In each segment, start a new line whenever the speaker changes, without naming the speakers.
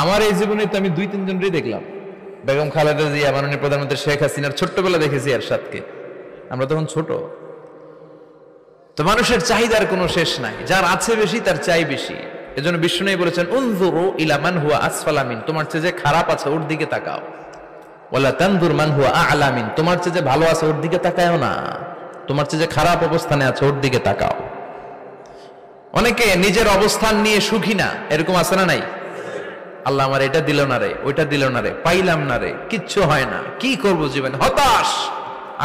আমার এই জীবনে তো আমি 2-3 জনই দেখলাম। বেগম খালেদা জিয়া, মাননীয় প্রধানমন্ত্রী শেখ হাসিনার ছোট্টবেলা দেখেছি এরশাদকে, আমরা তখন ছোট। তো মানুষের চাহিদার কোনো শেষ নাই, যার আছে বেশি তার চাই বেশি। এজন্য বিষ্ণু বলেছেন উনজুরু ইলা মান হুয়া আসফালা মিন, তোমার চেয়ে যে খারাপ আছে ওর দিকে তাকাও। ওয়ালা তানজুর মান হুয়া আ'লা মিন, তোমার চেয়ে যে ভালো আছে ওর দিকে তাকায়ও না, তোমার চেয়ে যে খারাপ অবস্থানে আছে ওর দিকে তাকাও। অনেকে নিজের অবস্থান নিয়ে সুখী না, এরকম আছে না নাই? আল্লাহ আমার এটা দিল না রে, ওইটা দিল না রে, পাইলাম না রে, কিচ্ছু হয় না, কি করব জীবনে, হতাশ।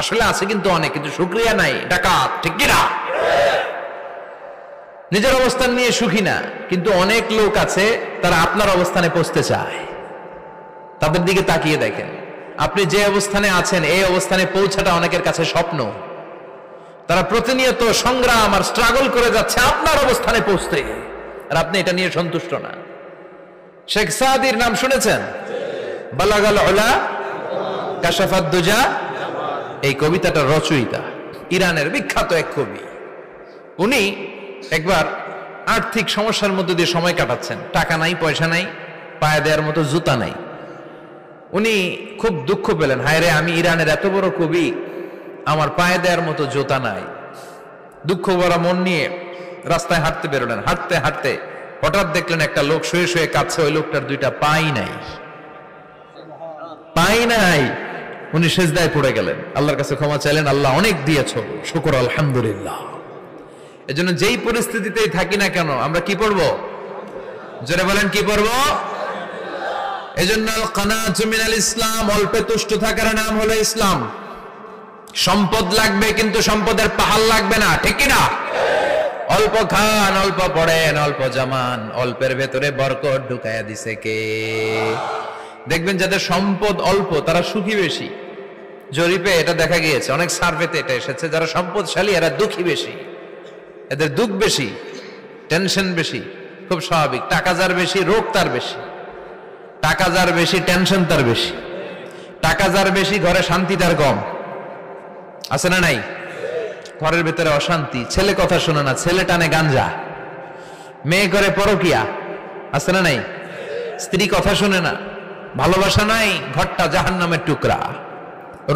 আসলে আছে কিন্তু অনেক, কিন্তু শুকরিয়া নাই, ডাকাত, ঠিক কি না? নিজের অবস্থান নিয়ে সুখী না, কিন্তু অনেক লোক আছে তারা আপনার অবস্থানে পৌঁছতে চায়। তাদের দিকে তাকিয়ে দেখেন, আপনি যে অবস্থানে আছেন এই অবস্থানে পৌঁছাটা অনেকের কাছে স্বপ্ন। তারা প্রতিনিয়ত সংগ্রাম আর স্ট্রাগল করে যাচ্ছে আপনার অবস্থানে পৌঁছতে, আর আপনি এটা নিয়ে সন্তুষ্ট না। শেখ সাদির নাম শুনেছেন? বালাগাল উলা কাশাফাত দুজা, এই কবিতাটা রচয়িতা ইরানের বিখ্যাত এক কবি। উনি একবার আর্থিক সমস্যার মধ্যে দিয়ে সময় কাটাচ্ছেন, টাকা নাই, পয়সা নাই, পায়ে দেওয়ার মতো জুতা নাই। উনি খুব দুঃখ পেলেন, হায় রে, আমি ইরানের এত বড় কবি, আমার পায়ে দেওয়ার মতো জুতা নাই। দুঃখ ভরা মন নিয়ে রাস্তায় হাঁটতে বেরোলেন। হাঁটতে হাঁটতে হঠাৎ দেখলেন একটা লোক শুয়ে শুয়ে কাঁদছে, ওই লোকটার 2টা পাই নাই, পাই নাই। উনি সেজদায় পড়ে গেলেন, আল্লাহর কাছে ক্ষমা চাইলেন, আল্লাহ অনেক দিয়েছো, শুকর আলহামদুলিল্লাহ। এজন্য যেই পরিস্থিতিতেই থাকি না কেন আমরা কি পড়বো? জোরে বলেন, কি পড়বো? এজন্য আল কানাতু মিনাল ইসলাম, অল্পে তুষ্ট থাকার নাম হলো ইসলাম। সম্পদ লাগবে কিন্তু সম্পদের পাহাড় লাগবে না, ঠিক কি না? অল্প খান, অল্প পড়েন, অল্প জামান, অল্পের ভেতরে বরকত ঢুকায়া দিছে কে? দেখবেন যাদের সম্পদ অল্প তারা সুখী বেশি। জরিপে এটা দেখা গিয়েছে, অনেক সার্ভেতে এটা এসেছে, যারা সম্পদশালী এরা দুঃখী বেশি, এদের দুঃখ বেশি, টেনশন বেশি। খুব স্বাভাবিক, টাকা যার বেশি রোগ তার বেশি, টাকা যার বেশি টেনশন তার বেশি, টাকা যার বেশি ঘরে শান্তি তার কম। আছে না নাই? ঘরের ভেতরে অশান্তি, ছেলে কথা শোনে না, ছেলে টানে গাঞ্জা, মেয়ে করে পরকিয়া, আছে না নাই? স্ত্রী কথা শোনে না, ভালোবাসা নাই, ঘরটা জাহান্নামের টুকরা।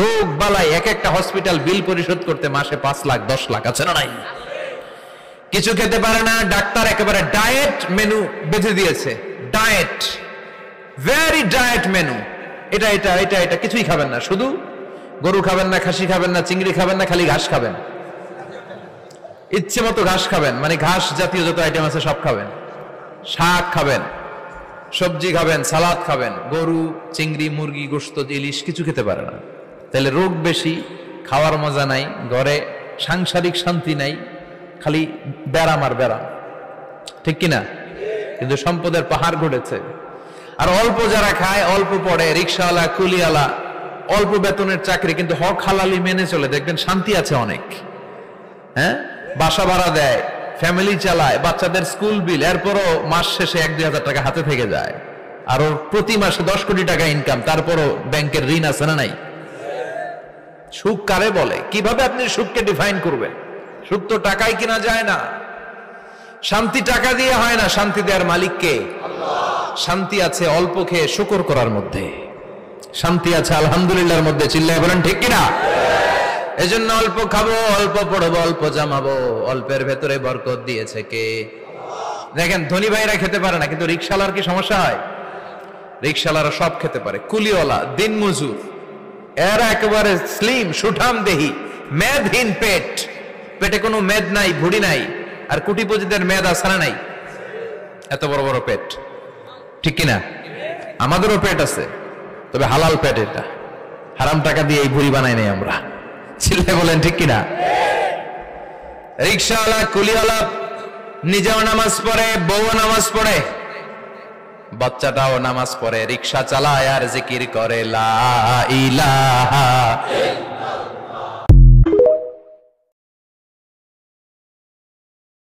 রোগ বালাই, এক একটা হসপিটাল বিল পরিশোধ করতে মাসে 5 লাখ 10 লাখ, আছে না নাই? কিছু খেতে পারে না, ডাক্তার একেবারে ডায়েট মেনু বেঁধে দিয়েছে, ডায়েট, ভেরি ডায়েট মেনু, এটা এটা এটা এটা কিছুই খাবেন না, শুধু গরু খাবেন না, খাসি খাবেন না, চিংড়ি খাবেন না, খালি ঘাস খাবেন, ইচ্ছে মতো ঘাস খাবেন, মানে ঘাস জাতীয় যত আইটেম আছে সব খাবেন, শাক খাবেন, সবজি খাবেন, সালাদ খাবেন, গরু, চিংড়ি, মুরগি, গোশত, ইলিশ কিছু খেতে পারে না। তাহলে রোগ বেশি, খাওয়ার মজা নাই, ঘরে সাংসারিক শান্তি নাই, খালি ব্যারাম আর ব্যারাম, ঠিক কিনা? কিন্তু সম্পদের পাহাড় ঘটেছে। আর অল্প যারা খায়, অল্প পড়ে, রিক্সাওয়ালা, কুলিওয়ালা, অল্প বেতনের চাকরি, কিন্তু হক হালালি মেনে চলে, দেখবেন শান্তি আছে অনেক। হ্যাঁ, বাসা ভাড়া দেয়, ফ্যামিলি চালায়, বাচ্চাদের স্কুল বিল, এরপরও মাস শেষে 1-2 হাজার টাকা হাতে থেকে যায়। আর ওর প্রতি মাসে 10 কোটি টাকা ইনকাম, তারপরও ব্যাংকের ঋণ আছে না নাই? সুখ কারে বলে? কিভাবে আপনি সুখকে ডিফাইন করবেন? সুখ তো টাকায় কিনা যায় না, শান্তি টাকা দিয়ে হয় না, শান্তি দেওয়ার মালিক কে? শান্তি আছে অল্প খেয়ে শুকর করার মধ্যে, শান্তি আছে আলহামদুলিল্লাহর মধ্যে, চিল্লায় বলেন ঠিক কিনা? এজন্য অল্প খাবো, অল্প পড়বো, অল্প জামাবো, অল্পের ভেতরে বরকত দিয়েছে কে? দেখেন ধনী ভাইরা খেতে পারে না, কিন্তু রিকশালার কি সমস্যা হয়? রিকশালারা সব খেতে পারে, কুলিওয়ালা, দিন মজুর, এরা একেবারে স্লিম সুঠাম দেহি, মেদহীন পেট, পেটে কোনো মেদ নাই, ভুড়ি নাই। আর কোটিপতিদের মেদ আসারা নাই, এত বড় বড় পেট, ঠিক কিনা? আমাদেরও পেট আছে, তবে হালাল পেট, এটা হারাম টাকা দিয়ে এই ভুড়ি বানাই নাই আমরা, ছেলে বলেন ঠিক কিনা? রিকশাওয়ালা, কুলিওয়ালা নিজেও নামাজ পড়ে, বউ নামাজ পড়ে, বাচ্চাটাও নামাজ পড়ে, রিকশা চালায় আর জিকির করে লা ইলাহা